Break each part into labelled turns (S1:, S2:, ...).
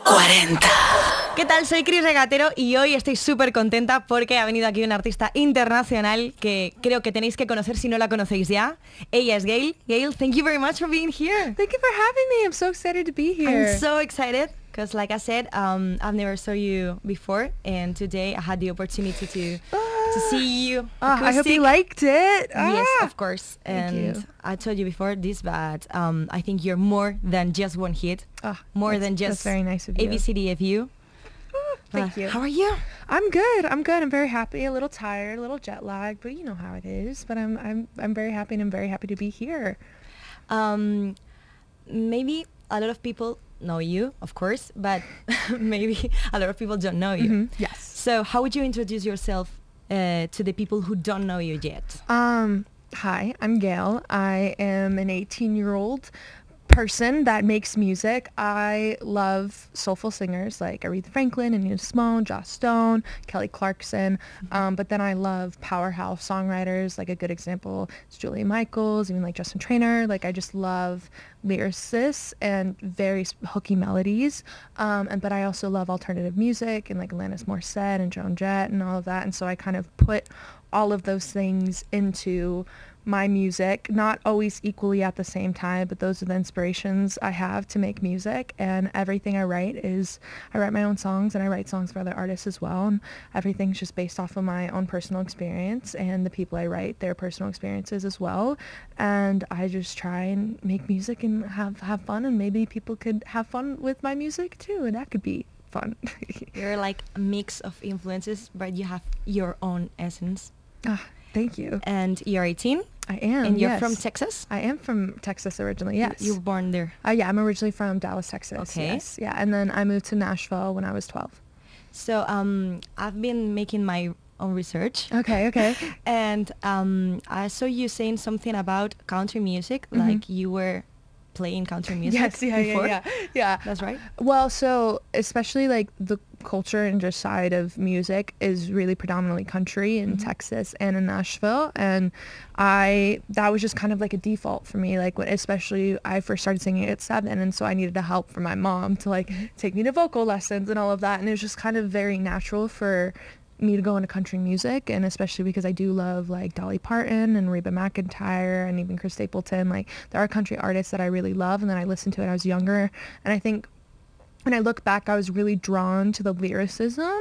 S1: 40.
S2: ¿Qué tal? Soy Cris Regatero y hoy estoy súper contenta porque ha venido aquí una artista internacional que creo que tenéis que conocer si no la conocéis ya. Ella es Gayle. Gayle, thank you very much for being here.
S3: Thank you for having me. I'm so excited to be here.
S2: I'm so excited because, like I said, I've never saw you before, and today I had the opportunity to see you.
S3: I hope you liked it.
S2: Yes, of course.
S3: Thank
S2: And
S3: you.
S2: I told you before this, but I think you're more than just one hit. More than just
S3: that's very nice of you.
S2: ABCDFU.
S3: Thank you.
S2: How are you?
S3: I'm good. I'm good. I'm very happy. A little tired, a little jet lagged, but you know how it is. But I'm very happy, and I'm very happy to be here.
S2: Maybe a lot of people know you, of course, but maybe a lot of people don't know you.
S3: Mm-hmm. Yes.
S2: So how would you introduce yourself to the people who don't know you yet?
S3: Hi, I'm Gayle. I am an 18-year-old person that makes music. I love soulful singers like Aretha Franklin and Nina Simone, Joss Stone, Kelly Clarkson, but then I love powerhouse songwriters. Like a good example is Julia Michaels, even like Justin Traynor. Like I just love lyricists and very hooky melodies, but I also love alternative music and like Alanis Morissette and Joan Jett and all of that, and so I kind of put all of those things into my music, not always equally at the same time, but those are the inspirations I have to make music. And everything I write my own songs, and I write songs for other artists as well, and everything's just based off of my own personal experience, and the people I write, their personal experiences as well. And I just try and make music and have fun, and maybe people could have fun with my music too, and that could be fun.
S2: You're like a mix of influences, but you have your own essence.
S3: Thank you.
S2: And you're 18?
S3: I am.
S2: And you're
S3: yes.
S2: from Texas?
S3: I am from Texas originally, yes.
S2: You were born there?
S3: Yeah, I'm originally from Dallas, Texas.
S2: Okay.
S3: Yes. Yeah, and then I moved to Nashville when I was 12.
S2: So I've been making my own research.
S3: Okay.
S2: And I saw you saying something about country music, like you were playing country music before.
S3: Yeah.
S2: That's right.
S3: Well, so especially like the culture and just side of music is really predominantly country in Texas and in Nashville, and that was just kind of like a default for me, like especially I first started singing at 7, and so I needed the help from my mom to like take me to vocal lessons and all of that, and it was just kind of very natural for me to go into country music, and especially because I do love like Dolly Parton and Reba McEntire and even Chris Stapleton. Like there are country artists that I really love, and then I listened to it when I was younger, and I think when I look back I was really drawn to the lyricism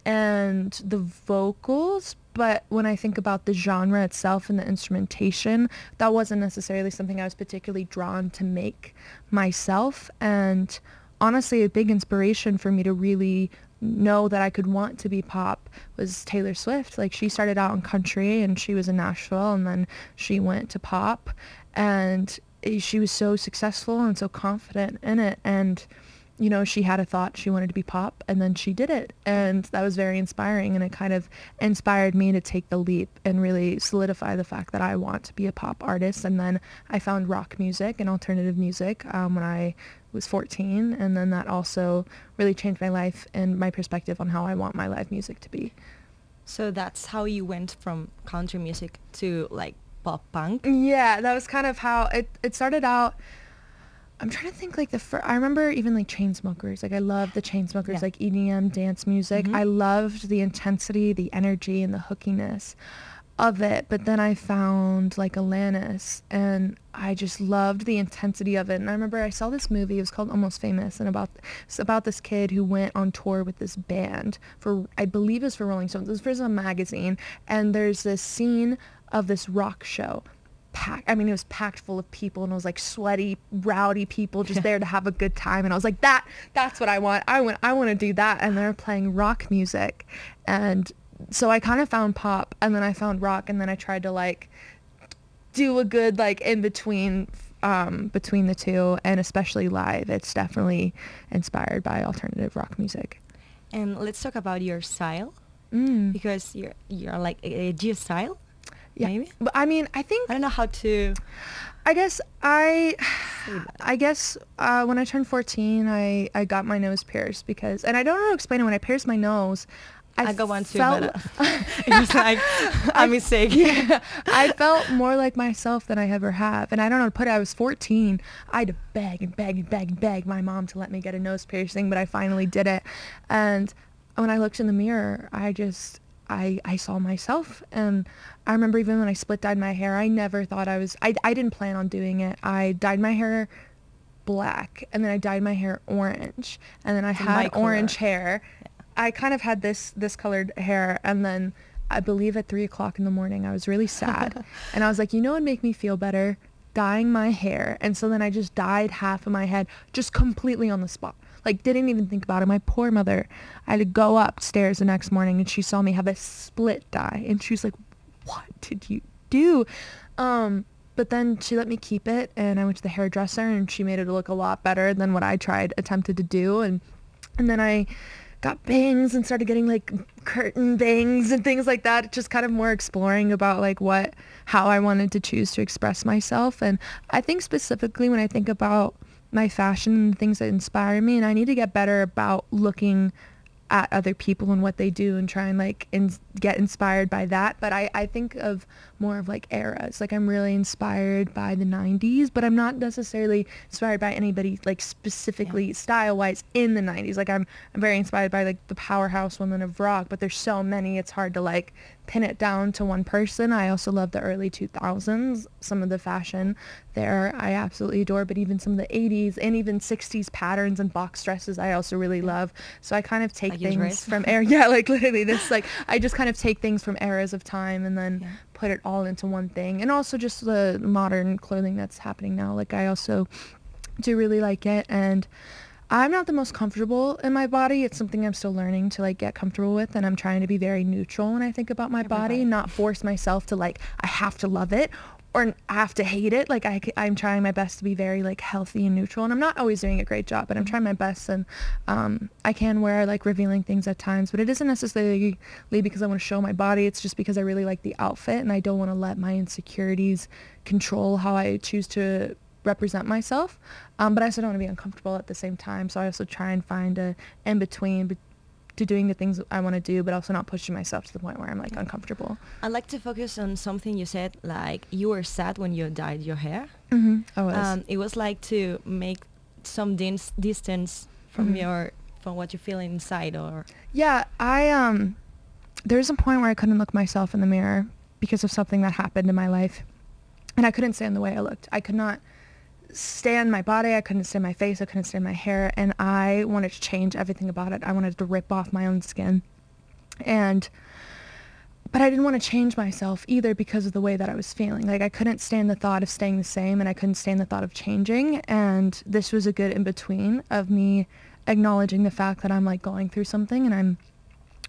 S3: and the vocals, but when I think about the genre itself and the instrumentation, that wasn't necessarily something I was particularly drawn to make myself. And honestly, a big inspiration for me to really know that I could want to be pop was Taylor Swift. Like she started out in country and she was in Nashville, and then she went to pop, and she was so successful and so confident in it, and you know, she had a thought she wanted to be pop, and then she did it, and that was very inspiring, and it kind of inspired me to take the leap and really solidify the fact that I want to be a pop artist. And then I found rock music and alternative music when I was 14, and then that also really changed my life and my perspective on how I want my live music to be.
S2: So that's how you went from country music to like pop punk?
S3: Yeah, that was kind of how it started out. I'm trying to think like I remember even like Chainsmokers. Like I loved the Chainsmokers, like EDM dance music. I loved the intensity, the energy, and the hookiness of it. But then I found like Alanis, and I just loved the intensity of it. And I remember I saw this movie, it was called Almost Famous, and it's about this kid who went on tour with this band for, I believe it was for Rolling Stones. It was for some magazine, and there's this scene of this rock show. It was packed full of people, and it was like sweaty, rowdy people just there to have a good time. And I was like, that's what I want. I want to do that. And they're playing rock music. And so I kind of found pop, and then I found rock, and then I tried to like do a good like in between between the two, and especially live. It's definitely inspired by alternative rock music.
S2: And let's talk about your style, because you're like a G style.
S3: Yeah.
S2: Maybe?
S3: But I mean, I don't
S2: know how to.
S3: I guess when I turned 14, I got my nose pierced and I don't know how to explain it. When I pierced my nose,
S2: I got one too,
S3: felt,
S2: but it was like a mistake.
S3: Yeah, I felt more like myself than I ever have. And I don't know how to put it. I was 14. I had to beg and beg and beg and beg my mom to let me get a nose piercing, but I finally did it. And when I looked in the mirror, I saw myself. And I remember even when I split dyed my hair, I never thought I didn't plan on doing it. I dyed my hair black, and then I dyed my hair orange, and then I had orange hair. I kind of had this colored hair, and then I believe at 3 o'clock in the morning I was really sad and I was like, you know what would make me feel better? Dyeing my hair. And so then I just dyed half of my head just completely on the spot, like didn't even think about it. My poor mother, I had to go upstairs the next morning and she saw me have a split dye and she was like, what did you do? But then she let me keep it, and I went to the hairdresser and she made it look a lot better than what I attempted to do. And then I got bangs and started getting like curtain bangs and things like that, just kind of more exploring about like how I wanted to choose to express myself. And I think specifically when I think about my fashion and things that inspire me, and I need to get better about looking at other people and what they do and try and like get inspired by that. But I think of more of like eras. Like I'm really inspired by the 90s, but I'm not necessarily inspired by anybody like specifically style wise in the 90s. Like I'm very inspired by like the powerhouse women of rock, but there's so many, it's hard to like pin it down to one person. I also love the early 2000s. Some of the fashion there I absolutely adore, but even some of the 80s and even 60s patterns and box dresses I also really love. So I kind of take things from like literally this, like I just kind of take things from eras of time and then put it all into one thing. And also just the modern clothing that's happening now, like I also do really like it. And I'm not the most comfortable in my body. It's something I'm still learning to like get comfortable with, and I'm trying to be very neutral when I think about my body, not force myself to like I have to love it or I have to hate it. Like I'm trying my best to be very like healthy and neutral, and I'm not always doing a great job, but I'm trying my best. And I can wear like revealing things at times, but it isn't necessarily because I want to show my body. It's just because I really like the outfit, and I don't want to let my insecurities control how I choose to represent myself, but I also don't want to be uncomfortable at the same time. So I also try and find a in between to doing the things I want to do, but also not pushing myself to the point where I'm like uncomfortable.
S2: I'd like to focus on something you said, like you were sad when you dyed your hair.
S3: I was.
S2: It was like to make some distance from from what you feel inside, or
S3: I there's a point where I couldn't look myself in the mirror because of something that happened in my life, and I couldn't stand the way I looked. I could not stand my body, I couldn't stand my face, I couldn't stand my hair, and I wanted to change everything about it. I wanted to rip off my own skin, but I didn't want to change myself either because of the way that I was feeling. Like I couldn't stand the thought of staying the same, and I couldn't stand the thought of changing. And this was a good in between of me acknowledging the fact that I'm like going through something and I'm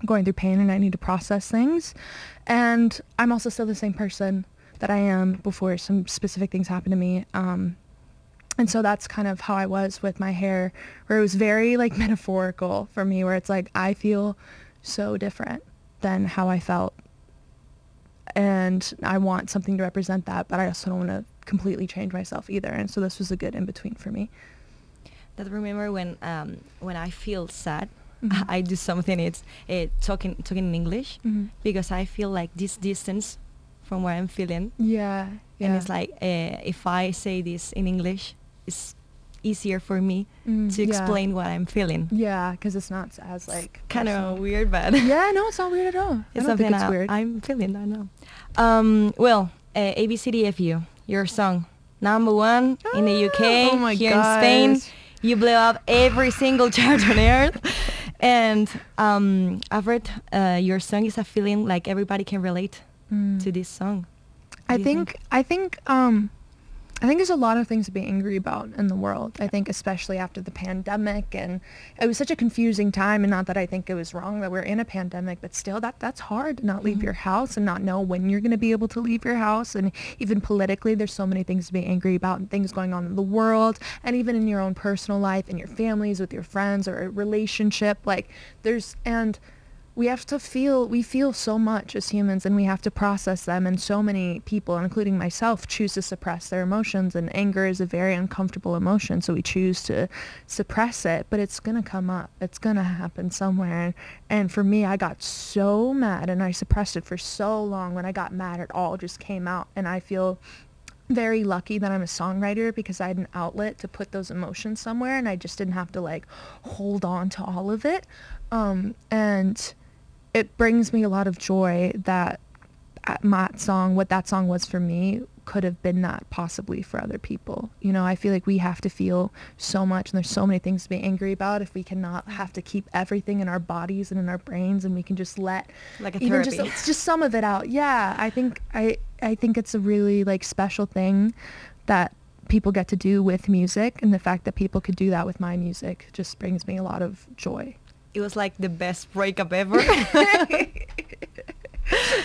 S3: going through pain and I need to process things, and I'm also still the same person that I am before some specific things happened to me. And so that's kind of how I was with my hair, where it was very like metaphorical for me, where it's like I feel so different than how I felt, and I want something to represent that, but I also don't want to completely change myself either. And so this was a good in between for me.
S2: That remember when I feel sad, I do something. It's talking in English, because I feel like this distance from where I'm feeling.
S3: Yeah.
S2: And it's like if I say this in English, it's easier for me to explain what I'm feeling.
S3: Yeah, because it's not as like
S2: kind of weird, but
S3: yeah, no, it's not weird at all.
S2: It's
S3: I don't think it's weird.
S2: I'm feeling. I know. Well, Abcdfu, your song #1 in the UK,
S3: oh my
S2: here
S3: gosh.
S2: in Spain. You blew up every single chart on earth, and I've read your song is a feeling like everybody can relate to this song.
S3: I think there's a lot of things to be angry about in the world. I think especially after the pandemic, and it was such a confusing time, and not that I think it was wrong that we're in a pandemic, but still that's hard to not leave your house and not know when you're going to be able to leave your house. And even politically, there's so many things to be angry about, and things going on in the world, and even in your own personal life and your families, with your friends, or a relationship. Like we feel so much as humans, and we have to process them, and so many people, including myself, choose to suppress their emotions, and anger is a very uncomfortable emotion, so we choose to suppress it, but it's gonna come up, it's gonna happen somewhere. And for me, I got so mad and I suppressed it for so long. When I got mad, it all just came out, and I feel very lucky that I'm a songwriter because I had an outlet to put those emotions somewhere, and I just didn't have to like hold on to all of it. And it brings me a lot of joy that what that song was for me could have been that possibly for other people. You know, I feel like we have to feel so much, and there's so many things to be angry about if we cannot have to keep everything in our bodies and in our brains, and we can just let
S2: like a therapy.
S3: just some of it out. Yeah, I think it's a really like special thing that people get to do with music, and the fact that people could do that with my music just brings me a lot of joy.
S2: It was like the best breakup ever.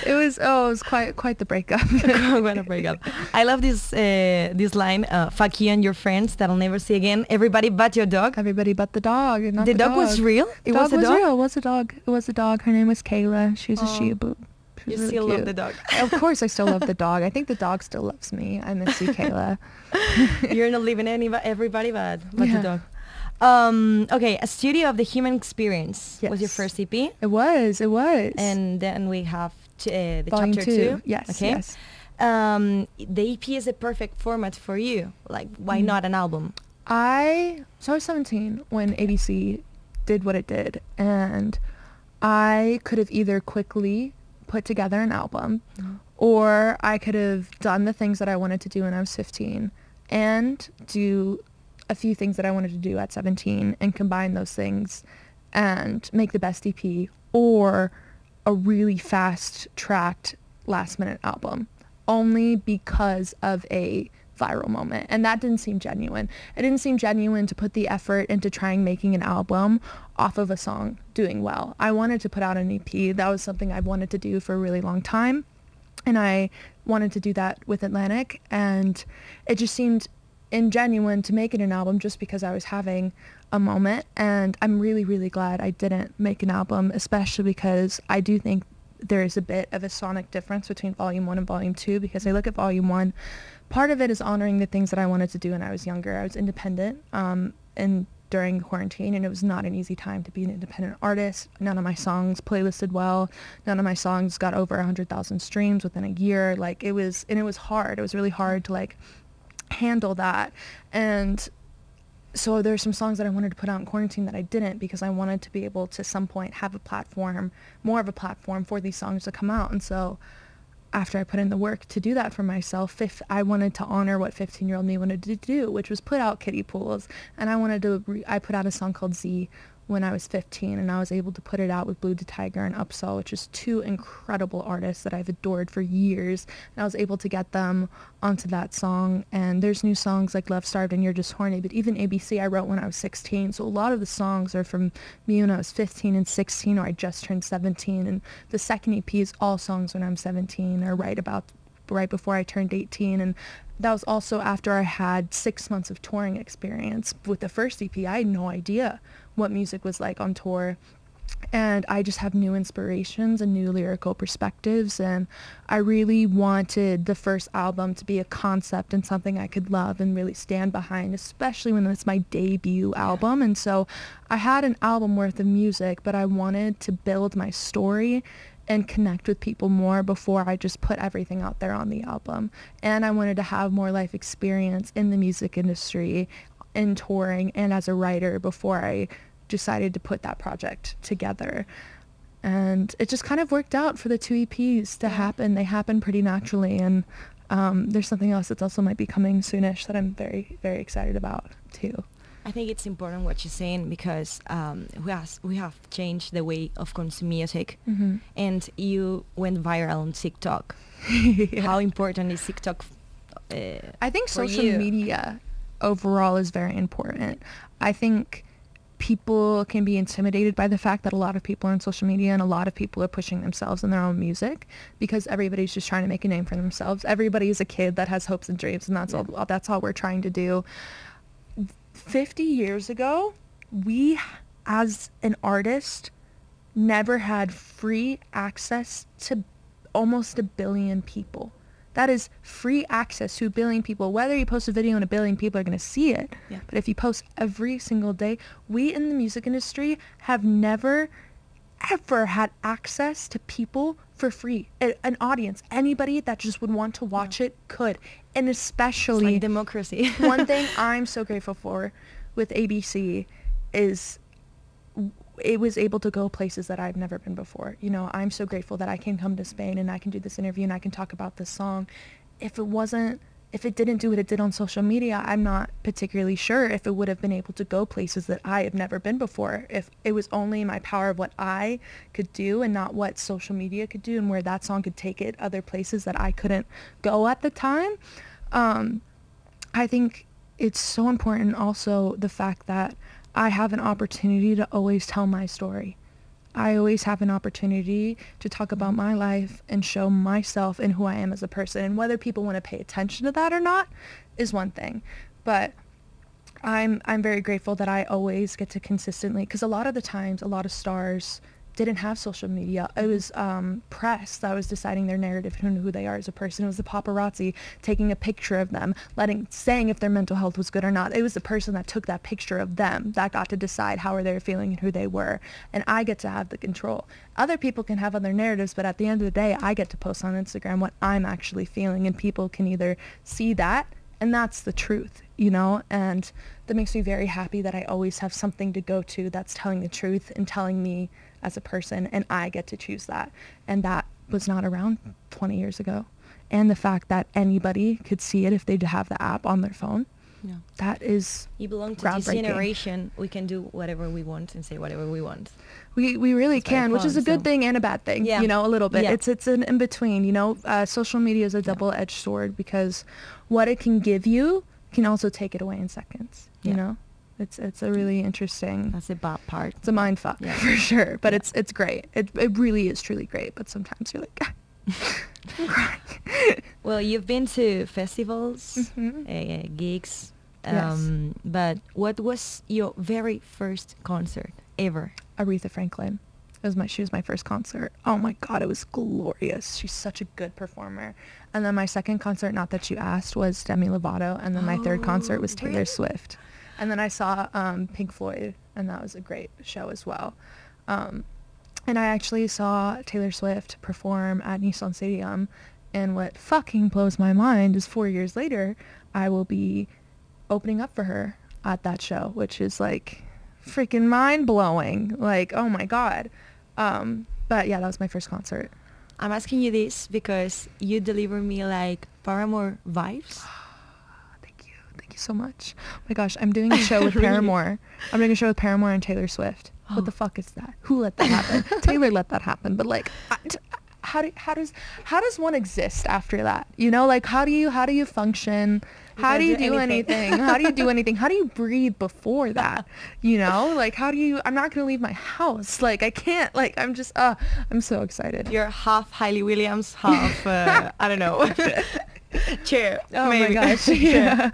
S3: It was quite the breakup.
S2: Quite a breakup. I love this line, fuck you and your friends that I'll never see again. Everybody but your dog.
S3: Everybody but the dog. Not
S2: the dog was real?
S3: It was a dog? Real. It was a dog. It was a dog. Her name was Kayla. She was a Shiba.
S2: You really still love the dog.
S3: Of course I still love the dog. I think the dog still loves me. I miss you, Kayla.
S2: You're not leaving everybody but the dog. Okay, A Studio of the Human Experience was your first EP.
S3: It was.
S2: And then we have the
S3: Volume
S2: chapter 2.
S3: Yes.
S2: Okay.
S3: Yes.
S2: The EP is a perfect format for you. Like, why not an album?
S3: I was 17 when ABC did what it did, and I could have either quickly put together an album, or I could have done the things that I wanted to do when I was 15 and do a few things that I wanted to do at 17 and combine those things and make the best EP, or a really fast-tracked last-minute album, only because of a viral moment. And that didn't seem genuine. It didn't seem genuine to put the effort into trying making an album off of a song doing well. I wanted to put out an EP. That was something I wanted to do for a really long time, and I wanted to do that with Atlantic, and it just seemed ingenuine to make it an album just because I was having a moment. And I'm really, really glad I didn't make an album, especially because I do think there is a bit of a sonic difference between Volume 1 and Volume 2, because I look at Volume 1, part of it is honoring the things that I wanted to do when I was younger. I was independent and during quarantine, and it was not an easy time to be an independent artist. None of my songs playlisted well. None of my songs got over 100,000 streams within a year. Like, it was hard. It was really hard to like handle that. And so there's some songs that I wanted to put out in quarantine that I didn't, because I wanted to be able to some point have a platform, more of a platform for these songs to come out. And so after I put in the work to do that for myself, I wanted to honor what 15-year-old me wanted to do, which was put out kiddie pools. And I put out a song called Z when I was 15, and I was able to put it out with Blue to Tiger and Upsell, which is two incredible artists that I've adored for years, and I was able to get them onto that song. And there's new songs like Love Starved and You're Just Horny, but even ABC I wrote when I was 16, so a lot of the songs are from me when I was 15 and 16, or I just turned 17, and the second EP is all songs when I'm 17, or right before I turned 18. And that was also after I had 6 months of touring experience. With the first EP, I had no idea what music was like on tour, and I just have new inspirations and new lyrical perspectives, and I really wanted the first album to be a concept and something I could love and really stand behind, especially when it's my debut album. And so I had an album worth of music, but I wanted to build my story and connect with people more before I just put everything out there on the album. And I wanted to have more life experience in the music industry, in touring, and as a writer before I decided to put that project together. And it just kind of worked out for the two EPs to happen. They happened pretty naturally, and there's something else that's also might be coming soonish that I'm very, very excited about too.
S2: I think it's important what you're saying, because we have changed the way of consuming music, and you went viral on TikTok. How important is TikTok?
S3: I think social media overall is very important. I think people can be intimidated by the fact that a lot of people are on social media, and a lot of people are pushing themselves in their own music, because everybody's just trying to make a name for themselves. Everybody is a kid that has hopes and dreams, and that's all we're trying to do. 50 years ago, we as an artist never had free access to almost 1 billion people. That is free access to 1 billion people. Whether you post a video and 1 billion people are going to see it, but if you post every single day, we in the music industry have never, ever had access to people for free. An audience, anybody that just would want to watch it could. And especially...
S2: It's like democracy.
S3: One thing I'm so grateful for with ABC is it was able to go places that I've never been before. You know, I'm so grateful that I can come to Spain and I can do this interview and I can talk about this song. If it didn't do what it did on social media, I'm not particularly sure if it would have been able to go places that I have never been before. If it was only my power of what I could do and not what social media could do, and where that song could take it other places that I couldn't go at the time. I think it's so important also the fact that I have an opportunity to always tell my story. I always have an opportunity to talk about my life and show myself and who I am as a person. And whether people want to pay attention to that or not is one thing. But I'm very grateful that I always get to consistently, because a lot of the times, a lot of stars didn't have social media. It was press that was deciding their narrative and who they are as a person. It was the paparazzi taking a picture of them, saying if their mental health was good or not. It was the person that took that picture of them that got to decide how are they feeling and who they were. And I get to have the control. Other people can have other narratives, but at the end of the day, I get to post on Instagram what I'm actually feeling, and people can either see that, and that's the truth, you know? And that makes me very happy that I always have something to go to that's telling the truth and telling me as a person, and I get to choose that. And that was not around 20 years ago. And the fact that anybody could see it if they have the app on their phone, that is
S2: You belong to this generation. We can do whatever we want and say whatever we want.
S3: We really can, which is a good thing and a bad thing, you know, a little bit. It's an in-between, you know. Social media is a double-edged sword, because what it can give you can also take it away in seconds, you know. It's a really interesting...
S2: That's the bad part.
S3: It's a mind fuck, for sure. But it's great. It really is truly great. But sometimes you're like, I'm crying.
S2: Well, you've been to festivals, gigs. But what was your very first concert ever?
S3: Aretha Franklin. She was my first concert. Oh my God, it was glorious. She's such a good performer. And then my second concert, not that you asked, was Demi Lovato. And then my third concert was Taylor Swift. And then I saw Pink Floyd, and that was a great show as well. And I actually saw Taylor Swift perform at Nissan Stadium, and what fucking blows my mind is 4 years later, I will be opening up for her at that show, which is like freaking mind-blowing. Like, oh my God. But yeah, that was my first concert.
S2: I'm asking you this because you deliver me like Paramore vibes.
S3: Thank you so much. Oh my gosh, I'm doing a show with Paramore. I'm doing a show with Paramore and Taylor Swift. What the fuck is that? Who let that happen? Taylor let that happen. But like, how does one exist after that? You know, like how do you function? How do you do anything? How do you do anything? How do you breathe before that? You know, like I'm not going to leave my house. Like I can't, like I'm just, I'm so excited.
S2: You're half Hayley Williams, half, I don't know. Chair.
S3: Oh
S2: maybe.
S3: My gosh. Yeah.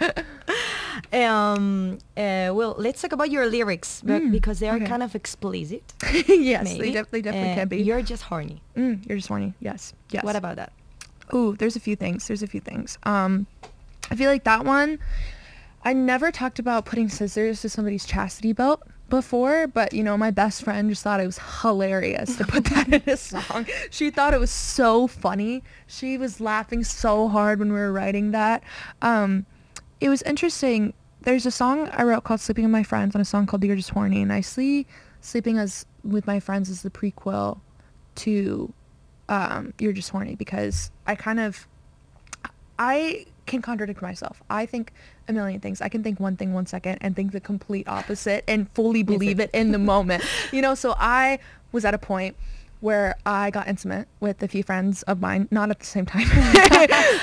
S2: Well, let's talk about your lyrics because they are kind of explicit.
S3: Yes,
S2: maybe.
S3: they definitely can be.
S2: You're just horny.
S3: You're just horny. Yes.
S2: What about that?
S3: Ooh, there's a few things. I feel like that one, I never talked about putting scissors to somebody's chastity belt before, but you know, my best friend just thought it was hilarious to put that in a song. She thought it was so funny. She was laughing so hard when we were writing that. It was interesting. There's a song I wrote called Sleeping with My Friends, and a song called You're Just Horny, and I see Sleeping with My Friends as the prequel to You're Just Horny, because I can contradict myself. I think a million things. I can think one thing 1 second and think the complete opposite and fully believe it in the moment. You know, so I was at a point where I got intimate with a few friends of mine, not at the same time,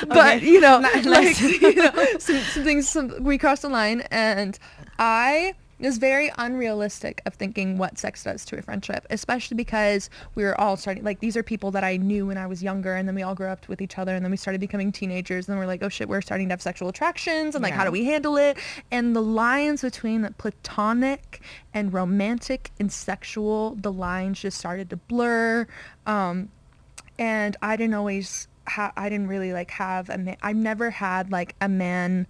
S3: but you know, like, you know, some things, we crossed the line, and I It was very unrealistic of thinking what sex does to a friendship, especially because we were all starting, like, these are people that I knew when I was younger, and then we all grew up with each other, and then we started becoming teenagers, and then we're like, oh shit, we're starting to have sexual attractions, and like, how do we handle it? And the lines between platonic and romantic and sexual, the lines just started to blur. And I didn't always I didn't really like have a man. I've never had like a man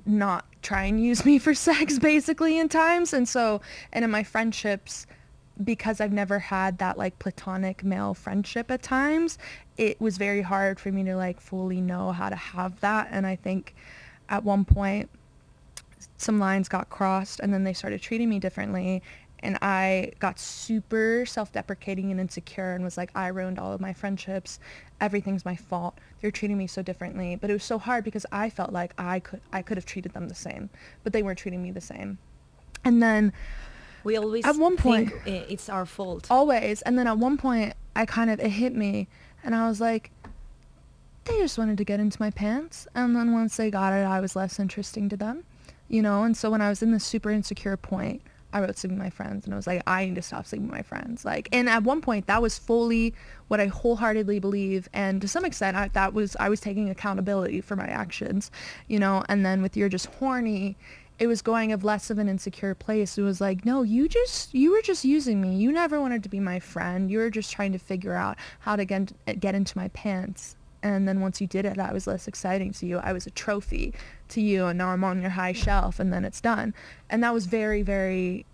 S3: not try and use me for sex basically in times. And in my friendships, because I've never had that like platonic male friendship at times, it was very hard for me to like fully know how to have that. And I think at one point some lines got crossed, and then they started treating me differently, and I got super self-deprecating and insecure and was like, I ruined all of my friendships. Everything's my fault. They're treating me so differently. But it was so hard because I felt like I could have treated them the same, but they weren't treating me the same. And then
S2: we always
S3: at one point
S2: think it's our fault.
S3: Always. And then at one point it hit me, and I was like, they just wanted to get into my pants. And then once they got it, I was less interesting to them, you know? And so when I was in this super insecure point, I wrote Sleeping with My Friends, and I was like, I need to stop sleeping with my friends. Like, and at one point that was fully what I wholeheartedly believe, and to some extent I was taking accountability for my actions, you know. And then with You're Just Horny, it was going of less of an insecure place. It was like, no, you were just using me. You never wanted to be my friend. You were just trying to figure out how to get into my pants. And then once you did it, I was less exciting to you. I was a trophy to you, and now I'm on your high shelf, and then it's done. And that was very, very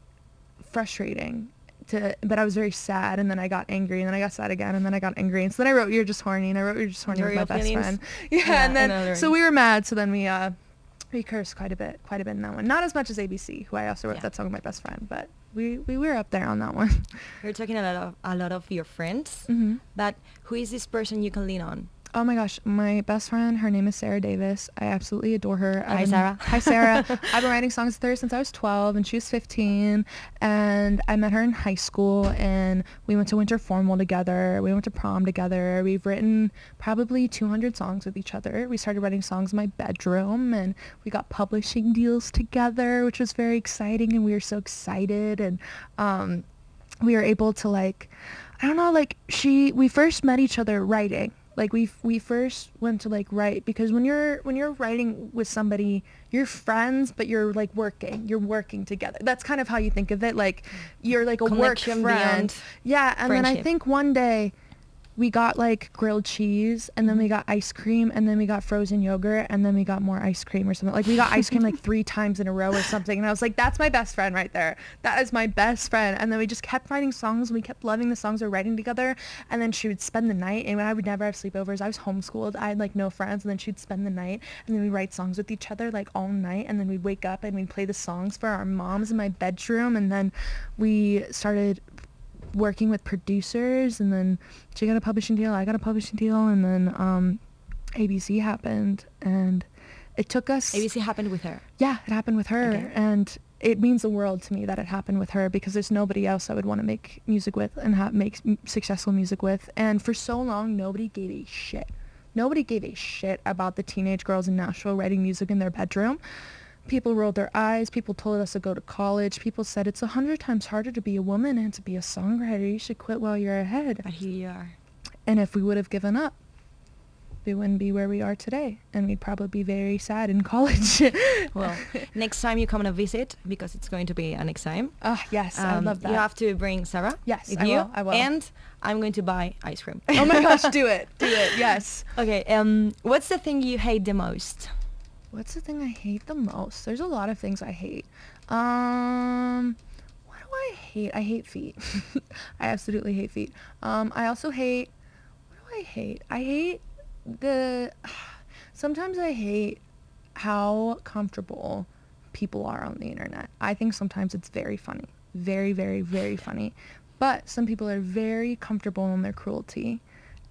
S3: frustrating. But I was very sad, and then I got angry, and then I got sad again, and then I got angry. And so then I wrote You're Just Horny, and I wrote You're Just Horny with my best friend. Yeah, and then so we were mad. So then we cursed quite a bit in that one. Not as much as ABC, who I also wrote that song with my best friend, but we were up there on that one.
S2: You're talking a lot of your friends, but who is this person you can lean on?
S3: Oh my gosh, my best friend, her name is Sarah Davis. I absolutely adore her.
S2: Hi, Sarah.
S3: Hi, Sarah. I've been writing songs with her since I was 12, and she was 15. And I met her in high school, and we went to winter formal together. We went to prom together. We've written probably 200 songs with each other. We started writing songs in my bedroom, and we got publishing deals together, which was very exciting, and we were so excited. And we were able to, like, I don't know, like, we first met each other writing. Like we first went to like write, because when you're writing with somebody, you're friends, but you're like working together. That's kind of how you think of it. Like you're like a
S2: connection
S3: work friend. Yeah. And
S2: friendship.
S3: Then I think one day we got like grilled cheese, and then we got ice cream, and then we got frozen yogurt, and then we got more ice cream or something. Like we got ice cream like 3 times in a row or something. And I was like, that's my best friend right there. That is my best friend. And then we just kept writing songs. We kept loving the songs we were writing together. And then she would spend the night, and I would never have sleepovers. I was homeschooled. I had like no friends. And then she'd spend the night, and then we'd write songs with each other like all night. And then we'd wake up and we'd play the songs for our moms in my bedroom. And then we started working with producers, and then she got a publishing deal, I got a publishing deal, and then ABC happened, and it took us...
S2: ABC happened with her?
S3: Yeah, it happened with her.
S2: Okay.
S3: And it means the world to me that it happened with her, because there's nobody else I would want to make music with and make successful music with. And for so long, nobody gave a shit. Nobody gave a shit about the teenage girls in Nashville writing music in their bedroom. People rolled their eyes. People told us to go to college. People said it's 100 times harder to be a woman and to be a songwriter. You should quit while you're ahead.
S2: But here you are.
S3: And if we would have given up, we wouldn't be where we are today. And we'd probably be very sad in college.
S2: Well, next time you come on a visit, because it's going to be a next time.
S3: Yes, I love that.
S2: You have to bring Sarah.
S3: Yes,
S2: with
S3: I will.
S2: And I'm going to buy ice cream.
S3: Oh my gosh, do it. Do it, yes.
S2: Okay, what's the thing you hate the most?
S3: What's the thing I hate the most? There's a lot of things I hate. What do I hate? I hate feet. I absolutely hate feet. I also hate... What do I hate? I hate sometimes I hate how comfortable people are on the internet. I think sometimes it's very funny. Very, very, very funny. But some people are very comfortable in their cruelty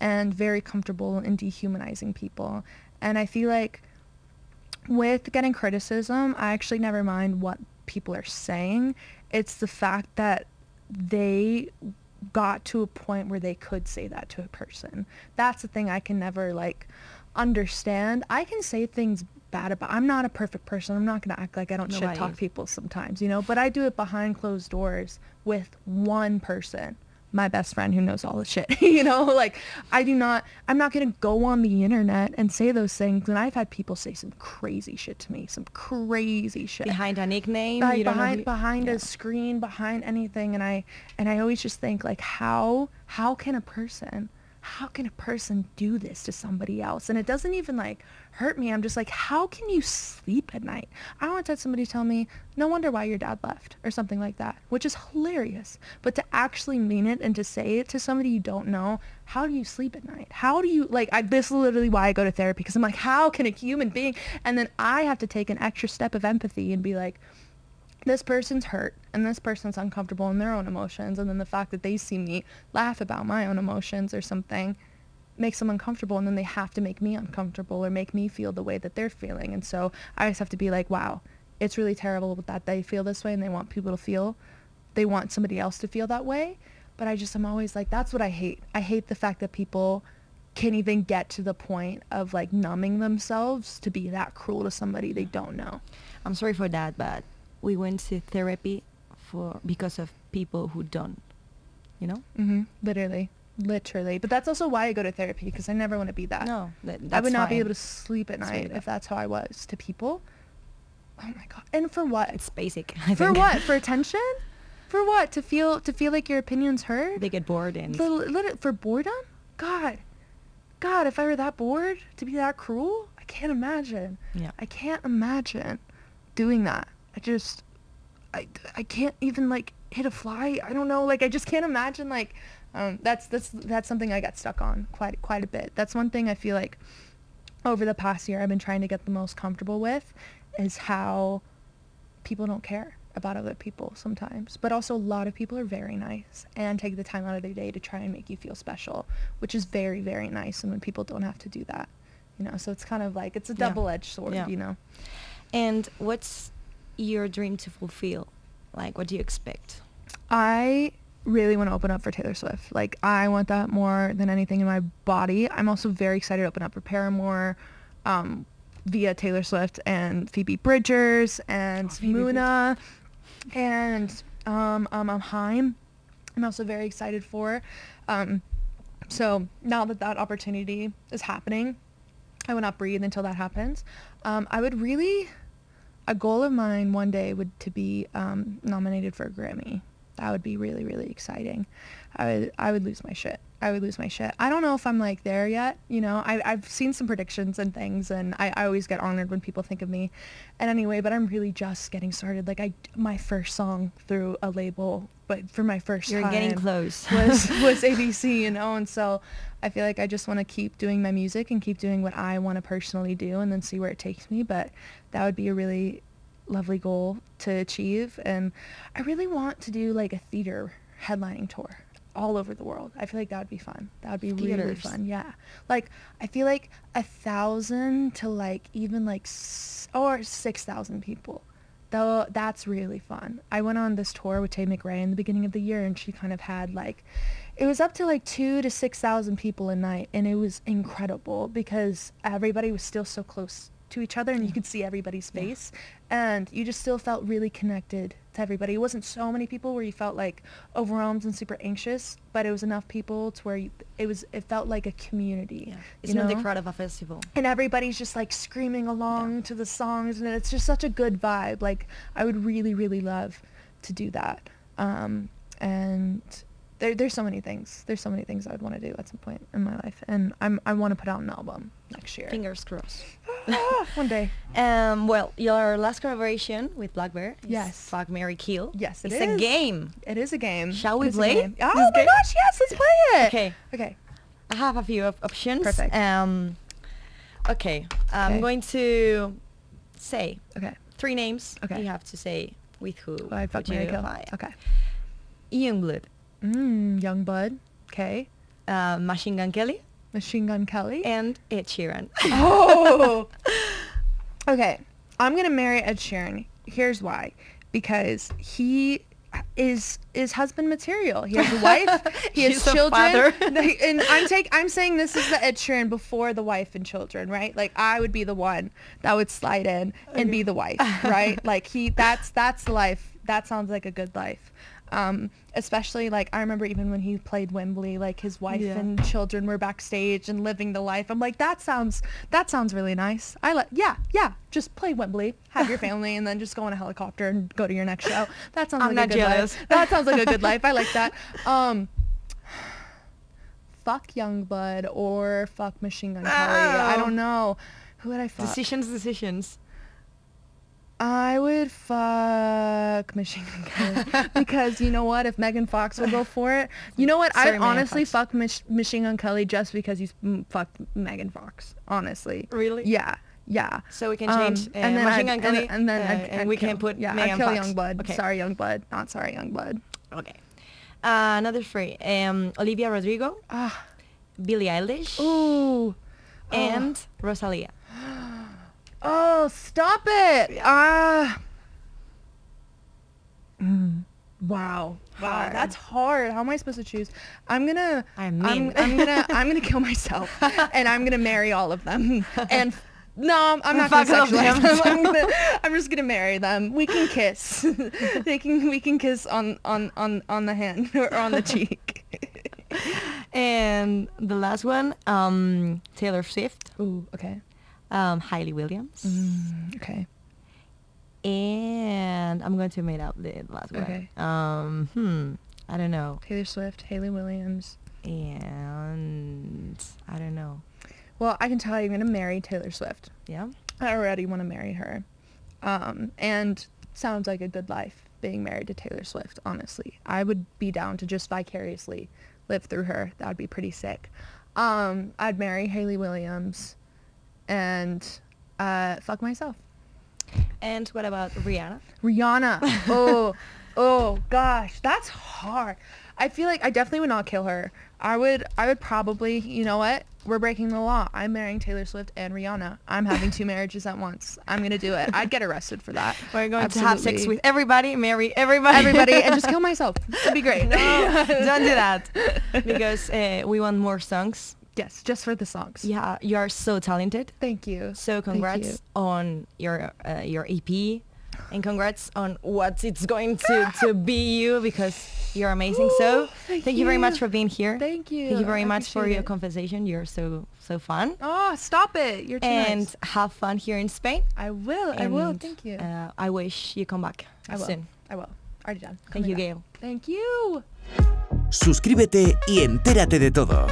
S3: and very comfortable in dehumanizing people. And I feel like with getting criticism, I actually never mind what people are saying. It's the fact that they got to a point where they could say that to a person. That's the thing I can never like understand. I can say things bad about, I'm not a perfect person. I'm not going to act like I don't shit talk people sometimes, you know, but I do it behind closed doors with one person, my best friend who knows all the shit, you know, like I'm not going to go on the internet and say those things. And I've had people say some crazy shit to me, some crazy shit.
S2: Behind a nickname?
S3: Like behind a screen, behind anything. And I always just think like, how can a person do this to somebody else? And it doesn't even like hurt me. I'm just like, how can you sleep at night? I once had somebody tell me, no wonder why your dad left, or something like that, which is hilarious. But to actually mean it and to say it to somebody you don't know, how do you sleep at night? How do you, like, this is literally why I go to therapy, because I'm like, how can a human being, and then I have to take an extra step of empathy and be like, this person's hurt and this person's uncomfortable in their own emotions, and then the fact that they see me laugh about my own emotions or something makes them uncomfortable, and then they have to make me uncomfortable or make me feel the way that they're feeling. And so I just have to be like, wow, it's really terrible that they feel this way and they want somebody else to feel that way. But I'm always like, that's what I hate. I hate the fact that people can't even get to the point of like numbing themselves to be that cruel to somebody they don't know.
S2: I'm sorry for that, but we went to therapy because of people who don't, you know?
S3: Mm-hmm. Literally. But that's also why I go to therapy, because I never want to be that.
S2: No,
S3: I would not be able to sleep at night if that's how I was to people. Oh my God. And for what?
S2: It's basic.
S3: For what? For attention? For what? To feel like your opinion's heard?
S2: They get bored and...
S3: For boredom? God, if I were that bored, to be that cruel, I can't imagine.
S2: Yeah.
S3: I can't imagine doing that. I can't even like hit a fly. I don't know. Like, I just can't imagine like... That's something I got stuck on quite a bit. That's one thing I feel like over the past year I've been trying to get the most comfortable with, is how people don't care about other people sometimes. But also a lot of people are very nice and take the time out of their day to try and make you feel special, which is very, very nice. And when people don't have to do that, you know, so it's kind of like, it's a double-edged sword, you know.
S2: And what's your dream to fulfill? Like, what do you expect?
S3: I really want to open up for Taylor Swift. Like, I want that more than anything in my body. I'm also very excited to open up for Paramore, via Taylor Swift and Phoebe Bridgers and Muna and Haim. I'm also very excited for. So now that opportunity is happening, I will not breathe until that happens. I would really, a goal of mine one day would to be nominated for a Grammy. That would be really, really exciting. I would lose my shit. I don't know if I'm like there yet, you know. I've seen some predictions and things, and I always get honored when people think of me. And anyway, but I'm really just getting started. Like, my first song through a label, but for my first time,
S2: you're getting close,
S3: was ABC, you know. And so I feel like I just want to keep doing my music and keep doing what I want to personally do, and then see where it takes me. But that would be a really lovely goal to achieve. And I really want to do like a theater headlining tour all over the world. I feel like that would be fun. That would be really fun. Yeah. Like, I feel like 1,000 to like even like or 6,000 people. Though that's really fun. I went on this tour with Tay McRae in the beginning of the year, and she kind of had like, it was up to like 2,000 to 6,000 people a night, and it was incredible because everybody was still so close to each other, and you could see everybody's face, and you just still felt really connected to everybody. It wasn't so many people where you felt like overwhelmed and super anxious, but it was enough people to where it felt like a community. Yeah.
S2: It's not the crowd of a festival, and
S3: everybody's just like screaming along to the songs, and it's just such a good vibe. Like, I would really, really love to do that. And there's so many things. There's so many things I would want to do at some point in my life, and I want to put out an album next year.
S2: Fingers crossed.
S3: One day.
S2: Well, your last collaboration with Black Bear is
S3: yes.
S2: Fuck, Marry, Kill.
S3: Yes,
S2: it's a game.
S3: It is a game.
S2: Shall we play?
S3: Oh my gosh, yes, let's play it.
S2: Okay. I have a few options.
S3: Perfect.
S2: Okay. I'm going to say 3 names.
S3: Okay.
S2: You have to say with who.
S3: I Fuck, Marry, Kill. Okay.
S2: Youngblood.
S3: Youngblood. Okay.
S2: Machine Gun Kelly.
S3: Machine Gun Kelly.
S2: And Ed Sheeran.
S3: Oh! Okay. I'm going to marry Ed Sheeran. Here's why. Because he is husband material. He has a wife, he has
S2: He's a
S3: children,
S2: father.
S3: and I'm saying this is the Ed Sheeran before the wife and children, right? Like I would be the one that would slide in and be the wife, right? Like that's life. That sounds like a good life. Especially like I remember even when he played Wembley, like his wife and children were backstage and living the life. I'm like, that sounds really nice. Just play Wembley, have your family, and then just go on a helicopter and go to your next show. That sounds like a good life. That sounds like a good life. I like that. Fuck Youngblood or fuck Machine Gun Kelly. I don't know. Who would I fuck?
S2: Decisions.
S3: I would fuck Machine Gun Kelly because you know what? If Megan Fox will go for it, you know what? I'd honestly fuck Machine Gun Kelly just because he's fucked Megan Fox. Honestly.
S2: Really?
S3: Yeah. Yeah.
S2: So we can change
S3: and then
S2: Machine Gun Kelly
S3: and
S2: we can put Megan
S3: I'd kill
S2: Fox.
S3: Youngblood.
S2: Okay.
S3: Sorry, Youngblood. Not sorry, Youngblood.
S2: Okay. Another three. Olivia Rodrigo, Billie Eilish, and Rosalia.
S3: Oh, stop it! Wow,
S2: Hard.
S3: that's hard. How am I supposed to choose? I'm gonna kill myself, and I'm gonna marry all of them. And no, I'm not gonna sexualize them. I'm just gonna marry them. We can kiss. We can kiss on the hand or on the cheek.
S2: And the last one, Taylor Swift.
S3: Ooh, okay.
S2: Hailey Williams.
S3: Okay.
S2: And I'm going to make up the last one.
S3: Okay.
S2: I don't know.
S3: Taylor Swift, Hailey Williams.
S2: And I don't know.
S3: Well, I can tell you I'm going to marry Taylor Swift.
S2: Yeah?
S3: I already want to marry her. And sounds like a good life being married to Taylor Swift, honestly. I would be down to just vicariously live through her. That would be pretty sick. I'd marry Hailey Williams and fuck myself.
S2: And what about Rihanna?
S3: Rihanna. Oh gosh, that's hard. I feel like I definitely would not kill her. I would probably, you know what? We're breaking the law. I'm marrying Taylor Swift and Rihanna. I'm having 2 marriages at once. I'm going to do it. I'd get arrested for that.
S2: We're going to have sex with everybody, marry everybody.
S3: And just kill myself. That'd be great.
S2: No, don't do that. Because we want more songs.
S3: Yes, just for the songs.
S2: Yeah, you are so talented.
S3: Thank you.
S2: So congrats on your EP. And congrats on what it's going to be you, because you're amazing. So thank you very much for being here.
S3: Thank you.
S2: Thank you very much for your conversation. You're so fun.
S3: Oh, stop it. You're too nice.
S2: Have fun here in Spain.
S3: I will. I will. Thank you.
S2: I wish you come back soon.
S3: I will. Already done.
S2: Thank you, Gayle.
S3: Thank you.
S1: Suscríbete y entérate de todo.